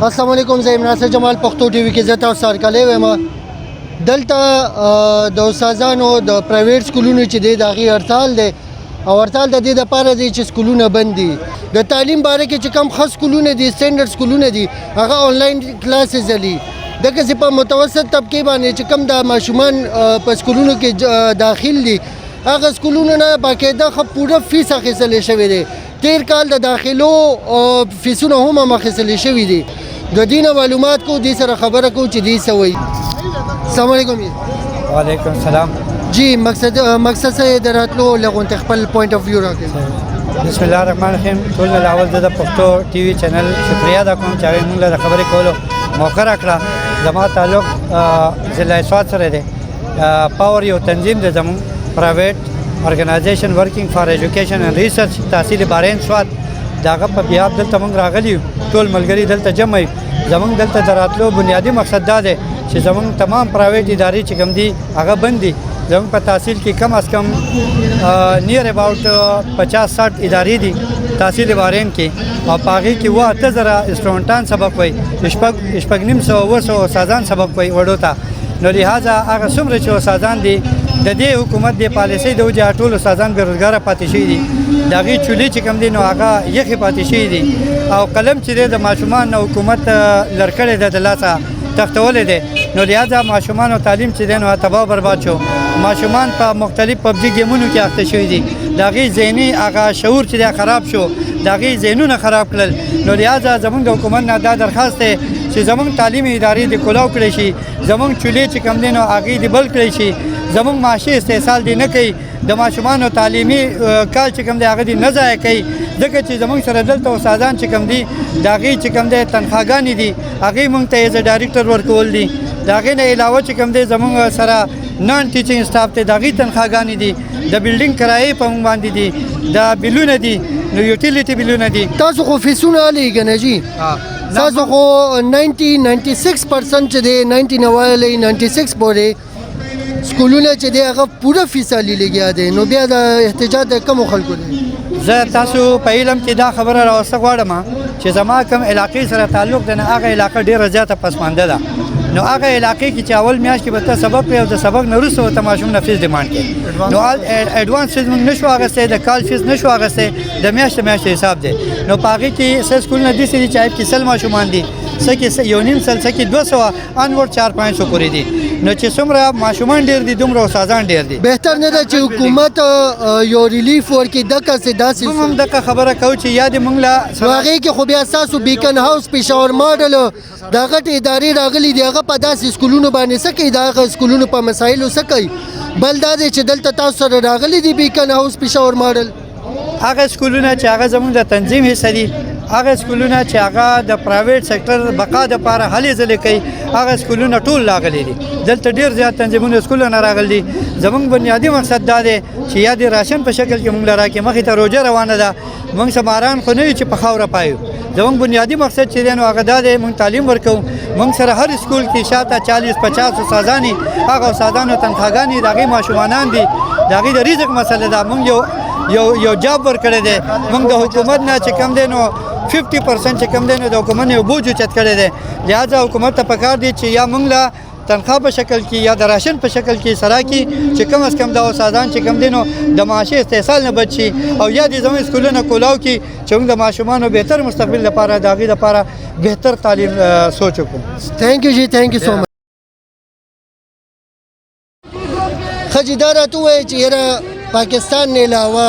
السلام علیکم زه ناصر جمال پښتو ټي وي کې زه تاسو سره کلی وایم دلته د استادانو د پرایویټ سکولونو چې دی د هغې هړتال دی او هړتال د دې دپاره دی چې سکولونه بند دي د تعلیم باره کې چې کوم ښه سکولونه دي سټینډرډ سکولونه دي هغه آنلاین کلاسز دي دغسې په متوسط طبقې باندې چې کوم د ماشومان په سکولونو کې داخل دي هغه سکولونو نه باقاعده ښه پوره فیس اخیستلی شوی دی تیر کال د داخلو فیسونه هم اخیستلی شوي دي د دې نه معلومات کو دې سره خبره کو چې دې څه وایي السلام علیکم وعلیکم السلام جی مقصد څه د راتلو لغونته خپل پوینټ اف ویو راکړئ بسم الله الرحمن الرحیم ټول نه اول د پښتو ټي وي چینل شکریا دا کوم چې هغې موږ له خبرې کولو موقع راکړه زما تعلق ضلع سوات سره دی پاور یو تنظیم دی زموږ پرایویټ ارګنایزیشن ورکینګ فار ایجوکیشن اینډ ریسرچ تحصیل بارین سوات داغه په بیاب دلته موږ راغلي ټول ملګري دلته جمع یو زموږ دلته د راتلو بنیادي مقصد دا دی چې زموږ تمام پرایویټ ادارې چې کوم دي هغه بند دي زموږ په تحصیل کې کم از کم نیر اباؤټ 50-60 ادارې دي تحصیل بارین کې او په هغې کې 8,000 اسټوډنټان سبق وایي شپږ نیم سوه استادان سبق وایي وړو ته نو لهذا هغه څومره چې استادان دي د دې حکومت د پالیسۍ د وجې ټول استادان بېروزګاره پاتې شوي دي د هغې چولې چې کوم دي نو هغه یخې پاتې شوي دي او قلم چې دی د ماشومان نه حکومت لر کړی دی د لاسه تختولی دی نو لهذا ماشومانو تعلیم چې دی نو تباه برباد شو ماشومان په مختلف پبجي ګیمونو کې اخته شوي دي د هغې ذهني هغه شعور چې دی خراب شو د هغې ذهنونه خراب کړل نو لهذا زموږ د حکومت نه دا درخواست دی چې زموږ تعلیمي ادارې د کلاو کړی شي زموږ چولې چې کوم دی نو هغې د بل کړی شي زموږ معاشي استحصال دی نه کوي د ماشومانو تعلیمي کال چې کوم دی هغه دی نه ضایع کوي ځکه چې زموږ سره دلته استادان چې کوم دي د هغې چې کوم دی تنخواګانې دي هغې موږ ته ایز ډایرکټر ورکول دي د هغې نه علاوه چې کوم دی زموږ سره نان ټیچینګ سټاف دی د هغې تنخواګانې دي د بلډینګ کرایې په موږ باندې دي د بیلونه دي نو یوټیلیټي بیلونه دي تاسو خو فیسونه الی که نه جي تاسو خو 96% چې دی 90 نه والی 96 پورې سکولونه چې دی هغه پوره فیس علي لګیا دی نو بیا د احتجاج د کمو خلکو دی زه تاسو په علم کې دا خبره راوسته غواړم چې زما کوم علاقې سره تعلق دی نه هغه علاقه ډېره زیاته پسمانده ده نو هغه علاقې کې چې اول میاشت کې به ته سبق وي او د سبق نه وروسته به ته ماشوم نه فیس ډیمانډ کوي نو اډوانس فیس موږ نشو اخیستی د کال فیس نشو اخیستی د میاشتې حساب دی نو په هغې کې څه سکولونه داسې دي چې هغې کې 100 ماشومان دي څه کې یو نیم سل څه کې 200 انورډ 4-500 پورې دي نو چې څومره ماشومان ډېر دي دومره استادان ډېر دي بهتر نه ده چې حکومت یو ریلیف ورکړي دقسې داسې موږ هم دغه خبره کوو چې یا دې موږ له نو هغې کې خو بیا ستاسو بیکن هاوس پېښور ماډل دا غټې ادارې راغلي دي هغه په داسې سکولونو باندې څه کوي د هغه سکولونو په مسایلو څه کوي بل دا دی چې دلته تاسو سره راغلي دي بیکن هاوس پېښور ماډل هغه سکولونه چې هغه زموږ د تنظیم حصه دي هغه سکولونه چې هغه د پرایویټ سکتر بقا دپاره هلې ځلې کوي هغه سکولونه ټول راغلي دي دلته ډېر زیات تنظیمونه سکولونه راغلي دي زموږ بنیادي مقصد دا دی چې یا د راشن په شکل کې موږ له راکړي مخې ته روژه روانه ده موږ سماران خو نه یو چې په خاوره پایو زموږ بنیادي مقصد چې دی نو هغه دا دی موږ تعلیم ورکوو موږ سره هر سکول کې شاته 40-50 استادان دي هغه استادانو تنخواګانې د هغې ماشومانان دي د هغې د رزق مسله ده موږ یو جاب ورکړی دی موږ د حکومت نه چې کم دی نو 50% چې کم دی نو د حکومت نه یو بوج اوچت کړی دی لهذا حکومت ته پکار دی چې یا موږ له تنخوا په شکل کې یا د راشن په شکل کې سره کړي چې کم از کم دا استادان چې کم دی نو د معاشي استحصال نه بچ شي او یا د زموږ سکولونه کولاو کړي چې موږ د ماشومانو بهتر مستقبل لپاره د هغې لپاره بهتر تعلیم سوچ وکړو تھینک یو جی تھینک یو سو مچ ښه جي دا راته ووایه چې یاره پاکستان نه علاوه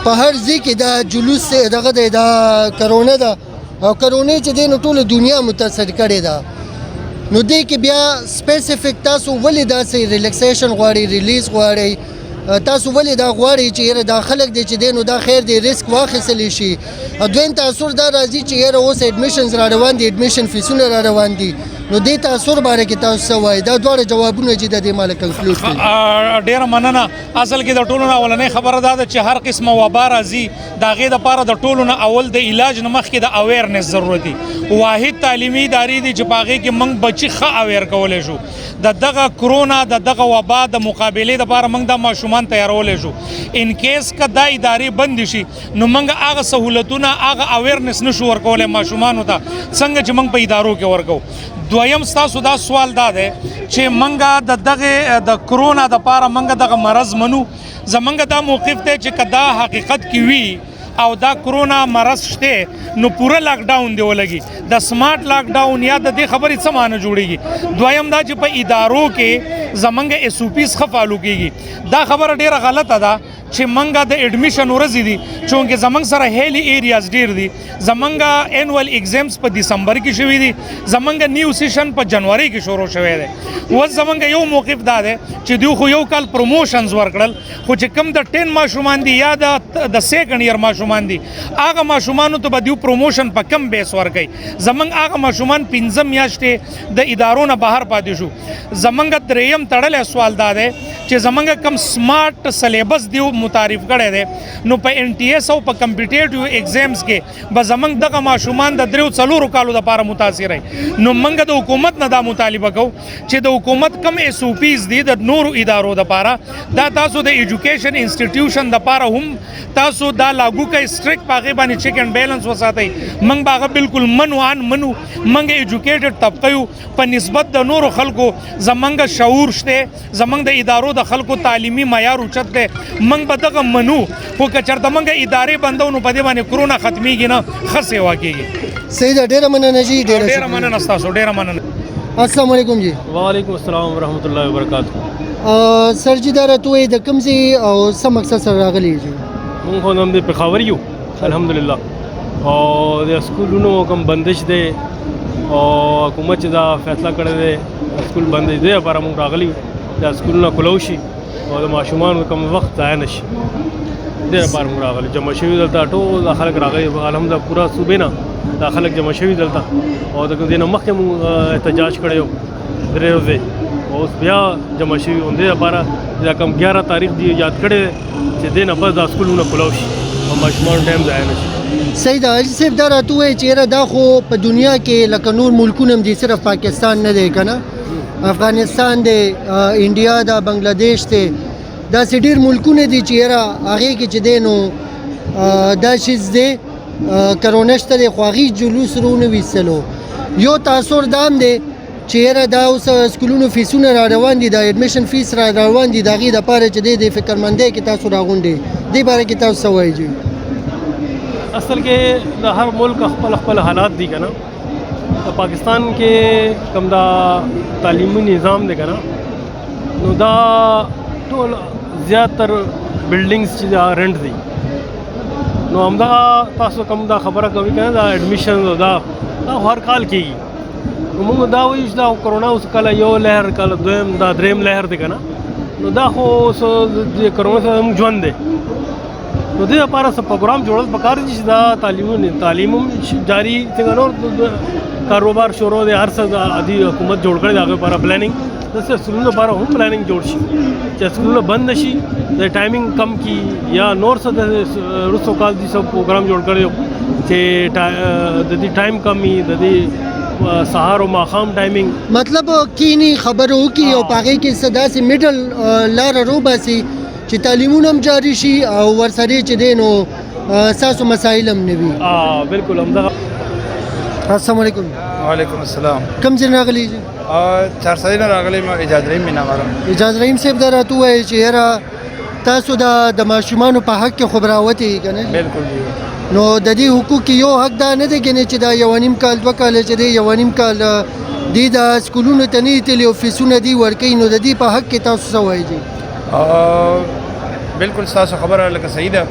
په هر ځای کې دا جلوس دغه دی دا کرونا ده او کرونې چې دی نو ټوله دنیا متاثر کړې ده نو دې کې بیا سپیسیفیک تاسو ولې داسې ریلیکسیشن غواړئ ریلیز غواړئ تاسو ولې دا غواړئ چې یاره دا خلک دی چې دی نو دا خیر دی ریسک واخیستلی شي دویم تاثر دا راځي چې یاره اوس ایډمیشنز را روان دي ایډمیشن فیسونه را روان دي نو دې تاثر باره کې تاسو څه وایي دا دواړه جوابونه چې د دې ماله کنکلوډ کړي ډېره مننه اصل کې د ټولو نه اولنۍ خبره دا ده چې هر قسمه وبا راځي د هغې دپاره د ټولو نه اول د علاج نه مخکې د اویرنس ضرورت دي واحد تعلیمي ادارې دي چې په هغې کې موږ بچي ښه اویر کولی شو د دغه کرونا د دغه وبا د مقابلې دپاره موږ د ماشومان ماشومان تیارولای شو ان کیس که دا ادارې بندې شي نو موږ هغه سهولتونه هغه اویرنس نشو ورکولی ماشومانو ته څنګه چې موږ په ادارو کې ورکو. دویم ستاسو دا سوال دا دی چې موږ د دغه د کرونا دپاره موږ دغه مرض منو. زمونږ دا موقف دی چې که دا حقیقت کې وي او دا کرونا مرض شته نو پوره لاک ډاون دی ولګي د سمارټ لاک ډاون یا د دې خبرې څه معنی جوړیږي. دویم دا چې په ادارو کې زمونږ ایس او پیز ښه فالو کیږي. دا خبره ډیره غلطه ده چې منګه د اډمیشن ورځې دي چونکې زمونږ سره هیلی ایریاز ډیر دي. زمونږ انول ایگزامز په دسمبر کې شوي دي. زمونږ نیو سیشن په جنوري کې شروع شوی دی. اوس زمونږ یو موقف دا دی چې دوی خو یو کال پروموشنز ورکړل خو چې کوم د 10 ماشومان دي یا د سیکنډ ایئر ماشومان دي هغه ماشومانو ته به دوی پروموشن په کم بیس ورکوي. زمونږ هغه ماشومان 15 میاشتې د ادارو نه بهر پاتې شو. زمونږ دریم تړلی سوال دا دی چې زمونږ کم سمارټ سلیبس دی متعارف کړی دی نو په ان ټي ایس او په کمپیټیټیو ایگزامز کې به زمونږ دغه ماشومان د 3-4 کالو دپاره متاثر وي. نو موږ د حکومت نه دا مطالبه کوو چې د حکومت کم ایس او پیز دي د نورو ادارو دپاره دا تاسو د ایجوکیشن انسټیټیوشن دپاره هم تاسو دا لاګو کوئ سټریکټ په هغې باندې چیک اینډ بیلنس وساتئ. موږ به هغه بالکل منو موږ ایجوکیټډ طبقه یو په نسبت د نورو خلکو زمونږ شعور شته زمونږ د ادارو د خلکو تعلیمي معیار اوچت دی موږ به دغه منو خو که چېرته موږ ادارې بندو نو په دې باندې کرونا ختمیږي نه ښه سیوا کېږي. صحیح ده ډېره مننه جی ډېره مننه ستاسو ډېره مننه. السلام علیکم جی. وعلیکم السلام ورحمۃ اللہ وبرکاتہ. سر جی دا راته وایي د کوم ځای او څه مقصد سره راغلی جی؟ مونږ خو هم د پېښور یو الحمدلله او د سکولونو کوم بندش دی او حکومت چې دا فیصله کړی دی سکول بندش دی لپاره مونږ راغلي یو دا سکولونه کلو شي او د ماشومانو کوم وخت ضایع نه شي دې لپاره مونږ راغلي. جمع شوي دلته ټول دا خلک راغلي الحمدلله پوره صوبې نه دا خلک جمع شوي دلته او د دې نه مخکې مونږ احتجاج کړی یو 3 ورځې اوس بیا جمع شوي همدې لپاره دا کوم 11 تاریخ دی یاد کړی چې دې نه بس دا سکولونه کلو شي او ماشومان ټایم ضایع نه شي. صحیح ده حاجي صاحب دا راته وایي چې یاره دا خو په دنیا کې لکه نور ملکونه هم دي صرف پاکستان نه دی که نه افغانستان دی انډیا ده بنګلادیش دی داسې ډېر ملکونه دي چې یاره هغې کې چې دی نو دا شیز دی کرونا شته دی خو هغې جلوس رونه ویستلو. یو تاثر دا هم دی چې یاره دا اوس سکولونو فیسونه را روان دي د ایډمیشن فیس را روان دي د هغې دپاره چې دی د فکرمندۍ کې تاسو راغونډې دې باره کې تاسو څه وایي جی؟ اصل کې د هر ملک خپل خپل حالات دي که نه. په پاکستان کې کوم دا تعلیمي نظام دی که نه نو دا ټول زیاتر بلډینګز چې دا رنټ دي نو همدغه تاسو کوم دا خبره کوي که نه دا ایډمیشن دا هر کال کېږي. نو موږ دا وایو چې دا کرونا اوس کله یو لهر کله دویم دا دریم لهر دی که نه نو دا خو اوس د کرونا سره زموږ ژوند دی نو دې لپاره څه پروګرام جوړل پکار دي چې دا تعلیم هم جاري څنګه نور کاروبار شروع دی هر څه عادي حکومت جوړ کړی د هغې لپاره پلانینګ د سکولونو لپاره هم پلانینګ جوړ شي چې سکولونه بند نه شي د ټایمینګ کم کړي یا نور څه د وروستو کال دي څه پروګرام جوړ کړی چې د دې ټایم کم وي د دې سهار او ماښام ټایمینګ مطلب کینی خبرو وکړي او په هغې کې څه داسې میډل لاره روباسي چې تعلیمونه هم جاري شي او ورسره چې دی نو ستاسو مسایل هم نه وي. بالکل همدغه. السلام علیکم. وعلیکم السلام. کوم ځای راغلی جی؟ چارسدی نه راغلی ما اجاز رحیم مې نام ارم. اجاز رحیم صاحب دا راته ووایي چې یاره تاسو د ماشومانو په حق کې خبراوتې که نه؟ بالکل جی. نو د دې حقوق یو حق دا نه دی کنه چې دا 1.5 کال 2 کال چې دی 1.5 کال دی د سکولونو ته نه تللی او فیسونه دی ورکوي نو د دې په حق کې تاسو څه وایي جی؟ بالکل ستاسو خبره لکه صحیح ده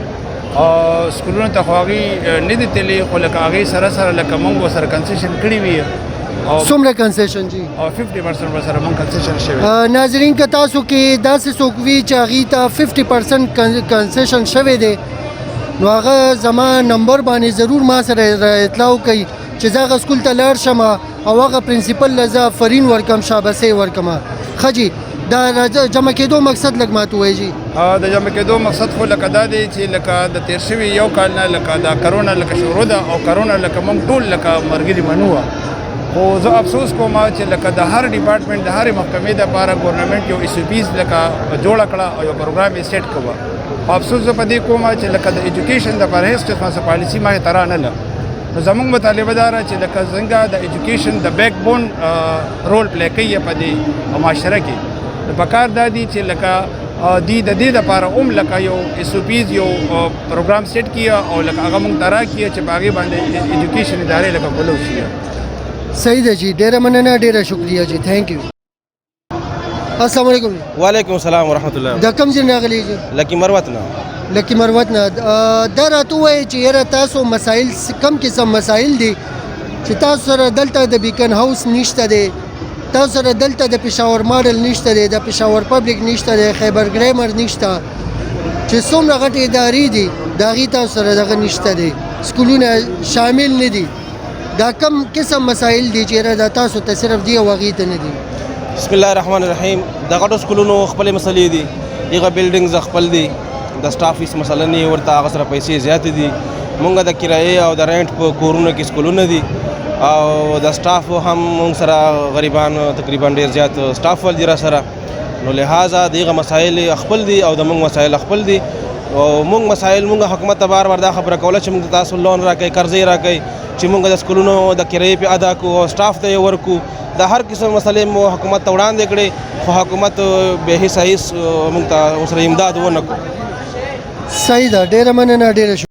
سکولونو ته خو هغې نه دي تللی خو لکه هغې سره سره لکه موږ ورسره کنسیشن کړي وي. څومره کنسیشن جی؟ 50% ورسره موږ کنسیشن شوی. ناظرین که تاسو کې داسې څوک وي چې هغې ته 50% کنسیشن شوی دی نو هغه زما نمبر باندې ضرور ما سره اطلاع وکړي چې زه هغه سکول ته لاړ شم او هغه پرنسپل له زه فرین ورکم شابسې ورکم. ښه جی دا جمع کېدو مقصد لږ ماته ووایي جي. د جمع کېدو مقصد خو لکه دا دی چې لکه د تیر شوي یو کال نه لکه دا کرونا لکه شروع ده او کرونا لکه موږ ټول لکه مرګري منو خو زه افسوس کوم چې لکه د هر ډپارټمنټ د هرې محکمې دپاره ګورنمنټ یو SOPs لکه جوړه کړه او یو پروګرام یې سیټ کوه. خو افسوس زه په دې کوم چې لکه د ایجوکیشن دپاره هېڅ قسمه څه پالیسي مخې ته رانله. نو زموږ مطالبه دا ده چې لکه څنګه د ایجوکیشن د بیک بون رول پلی کوي په دې معاشره کې، نو پکار دا دي چې لکه دی د دې دپاره هم لکه یو SOPs یو پروګرام سیټ کیه او لکه هغه موږ ته راکیه چې په هغې باندې ایجوکیشن ادارې لکه کولو شي. صحیح ده جی، ډیره مننه، ډیره شکریہ جی، تھینک یو. السلام علیکم. وعلیکم السلام ورحمۃ اللہ. دا کوم ځای نه راغلی جی؟ لکی مروت نه. لکه مروت نه. دا راته ووایئ چې یاره تاسو مسایل کم قسم مسایل دي چې تاسو سره دلته د بیکن هاوس نشته دی، تاسو سره دلته د پېښور ماډل نشته دی، د پېښور پبلک نشته دی، خیبر ګرامر نشته، چې څومره غټې ادارې دي د هغې تاسو سره دغه نشته دی، سکولونه شامل نه دي. دا کم قسم مسایل دي چې یاره دا تاسو ته صرف دی او هغې ته نه دي؟ بسم الله الرحمن الرحیم. د غټو سکولونو خپلې مسلې دي، هغه بلډینګز خپل دي، د سټاف فیس مثلا نه ورته هغه سره پیسې زیاتې دي. مونږ د کرایې او د رینټ په کورونو کې سکولونه دي او د سټاف هم مونږ سره غریبان تقریبا ډېر زیات سټاف ول دي را سره، نو لہذا دغه مسایل خپل دي او د مونږ مسایل خپل دي. او مونږ مسایل مونږ حکومت ته بار بار دا خبره کوله چې مونږ تاسو لون راکړئ، قرضې راکړئ، چې مونږ د سکولونو د کرایې په ادا کړو او سټاف ته یې ورکړو. د هر قسم مسلې مو حکومت ته وړاندې کړې، خو حکومت بې حسه هېڅ مونږ ته ورسره امداد ونه کړو. صحیح ده، ډیره مننه، ډیره